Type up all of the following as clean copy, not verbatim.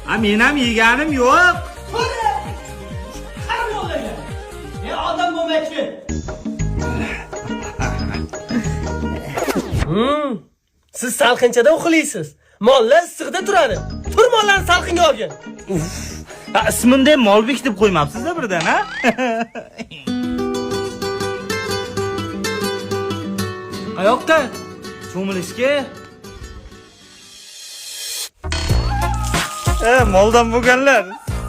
Men ham yeganim yo'q. Qara yo'llagan. Odam bo'lmaychi. Siz salqinchada uxlaysiz. Mollar issiqda turadi. Tur mollarni salqinga olgin. Ismimda ham Molbek deb qo'ymabsiz-da birdan, ha? Qayoqqa? Cho'milishga. Moldan bo'lganlar.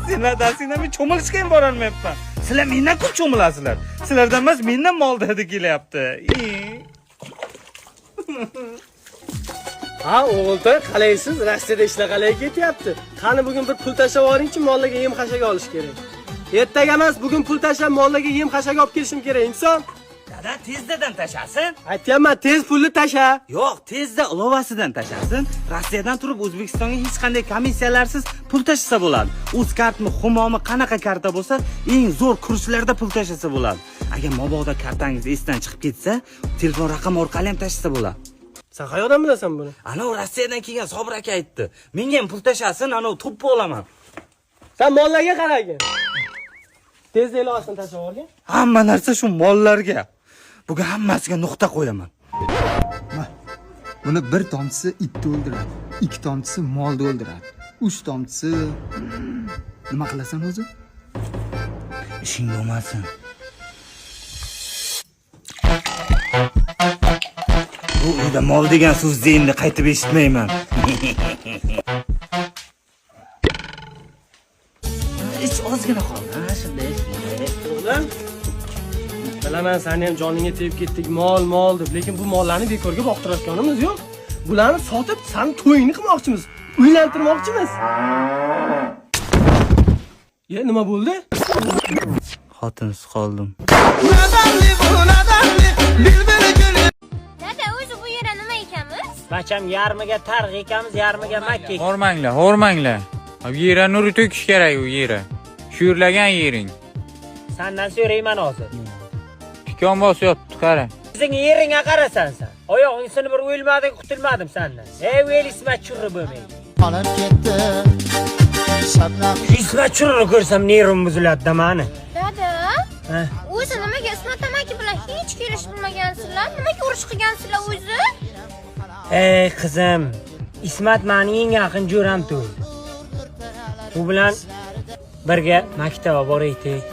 Sizlar dasingdan men cho'milishga ham bora olmayapman. Sizlar mendan ko'p cho'milasizlar. Sizlardan emas, mendan mol dadi kelyapti. Ha, o'g'iltoy, qalaysiz? Rossiyada ishlar qalay ketyapti? Qani bugun bir pul tashlab oling-chi, mollarga yem xashak olish kerak. Ertaga emas, bugun pul tashlab mollarga yem xashak olib kelishim kerak, inson. Dada tezdadan tashasin. Aytayapman, tez pulni tasha. Yo'q, tezda ilovasidan tashasin. Rossiyadan turib O'zbekistonga hech qanday komissiyalarsiz pul tashasa bo'ladi. Uzkartmi, Humomi qanaqa karta bo'lsa, eng zo'r kurslarda pul tashasa bo'ladi. Agar mabodo kartangiz esdan chiqib ketsa, telefon raqami orqali ham tashasa bo'ladi. Sen qayoqdan bilasan buni? Ana Rossiyadan kelgan Sobir aka aytdi. Menga ham pul tashasin, ana to'ppa olaman. Sen mollarga qaragin. Tezda ilovasini tashlab olgin. Hamma narsa shu mollarga. Bugun hammasiga nuqta qo'yaman. Buni bir tomchisi itni o'ldiradi, ikki tomchisi molni o'ldiradi, uch tomchisi nima qilasan o'zi? Ishing bo'lmasin. Bu uyda mol degan so'z endi qaytib eshitmayman. Ich ozgina qoldi, ha, shunday. O'g'lim, bilaman, seni ham joningga tegib ketdik, mol deb, lekin bu mollarni bekorga boqtirayotganimiz yo'q. Bularni sotib, sen to'yingni qilmoqchimiz, uylantirmoqchimiz. Nima bo'ldi? Xotinsiz qoldim. Dada, o'zi bu yerda nima ekamiz? Bacham yarmiga targ'i ekamiz, yarmiga makka. Hormanglar. Yera nuri to'kish kerak u yera. Sho'rlagan yering. Sandan so'rayman hozir. Tikon bosyapti, qara. Sizning yeringga qarasan sen. Oyog'ing sinib bir o'lmadim, qutulmadim sendan. Vel ismat churri bo'lmay. Qolib ketdi. Shabnam Ismat churrini ko'rsam nerim buziladi mani. Dada, o'zi nimaga Ismat amaki bilan hech kelishib bilmagansizlar? Nimaga urush qilgansizlar o'zi? Ey qizim, Ismat meni eng yaqin jo'ram to'y. U bilan birga maktabga boraylik.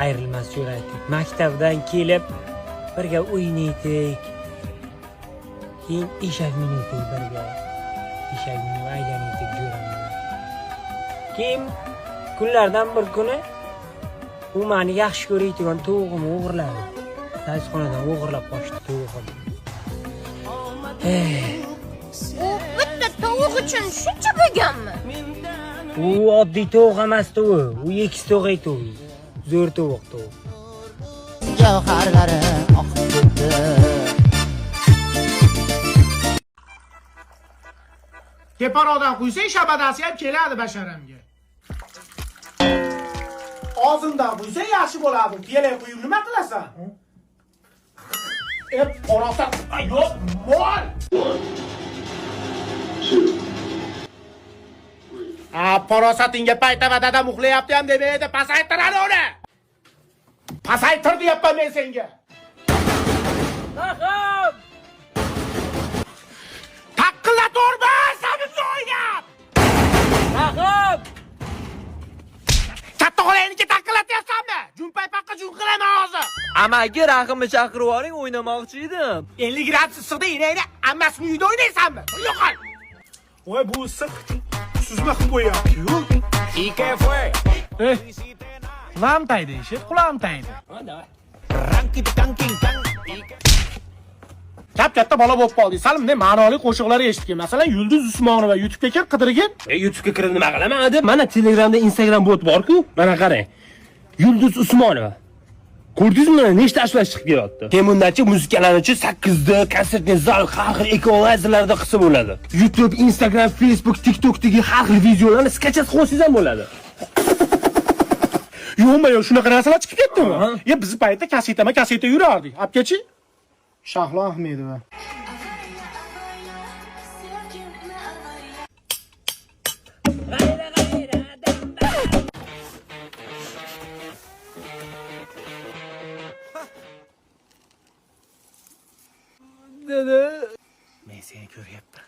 Ayrilmas jo'raydik. Maktabdan kelib birga o'ynaydik. Keyin eshak minaydik birga. Eshak minib aylanaydik jo'ram bilan. Keyin kunlardan bir kuni u meni yaxshi ko'raydigan tovuqimni o'g'irladi. Sayxonadan o'g'irlab qochdi tovuqim. U bitta tovuq uchun shuncha bo'lganmi? U oddiy tovuq emas-da u. U ekiz tovuq edi u. Zo'r tovuq. javharlari oqib ketdi. Teparoqdan qo'ysang shabadasi ham keladi basharamga. Og'zimdan qo'ysang yaxshi bo'ladi. Piyalay qo'yib nima qilasan? Qorasa, yo'q, mol. Parosatingga paytava dadam uxlayapti ham demaydi, pasaytiradi uni. Pasaytir deyapman men senga. Rahim! Taqqillatorma, sabimni o'ynab. Rahim! Katta qo'layiniki taqqillatyapsanmi? Junpay paqqa jun qilaman hozir. Amaki rahimni chaqirib oling, o'ynamoqchi edim. 50 gradus issiqda inayni ammasini uyda o'ynaysanmi? Yo'qol. Voy bu issiq suzma qilib qo'yapti-yu. ¿Y qué fue? Qulam taydi, eshit, qulam taydi. Katta bola bo'lib qoldi. Sal bunday ma'noli qo'shiqlar eshitgan. Masalan, Yulduz Usmonova YouTube'ga kir qidirgin. YouTube'ga kirib nima qilaman deb, mana Telegramda, Instagram bot bor-ku. Mana qarang. Yulduz Usmonova. Ko'rdingizmi, nechta ashlash chiqib kelyapti. Kemundachi muzikalarchi 8 da konsertni zal har xil equalizerlarda qilsa bo'ladi. YouTube, Instagram, Facebook, TikTokdagi har xil videolarni skechas qo'ysangiz ham bo'ladi. Yo'q, shunaqa narsalar chiqib ketdimi? Biz paytda kaseta yurardik. Apkachi? Shahlo Ahmedova. G'ayra dedi. Men seni ko'ryapman.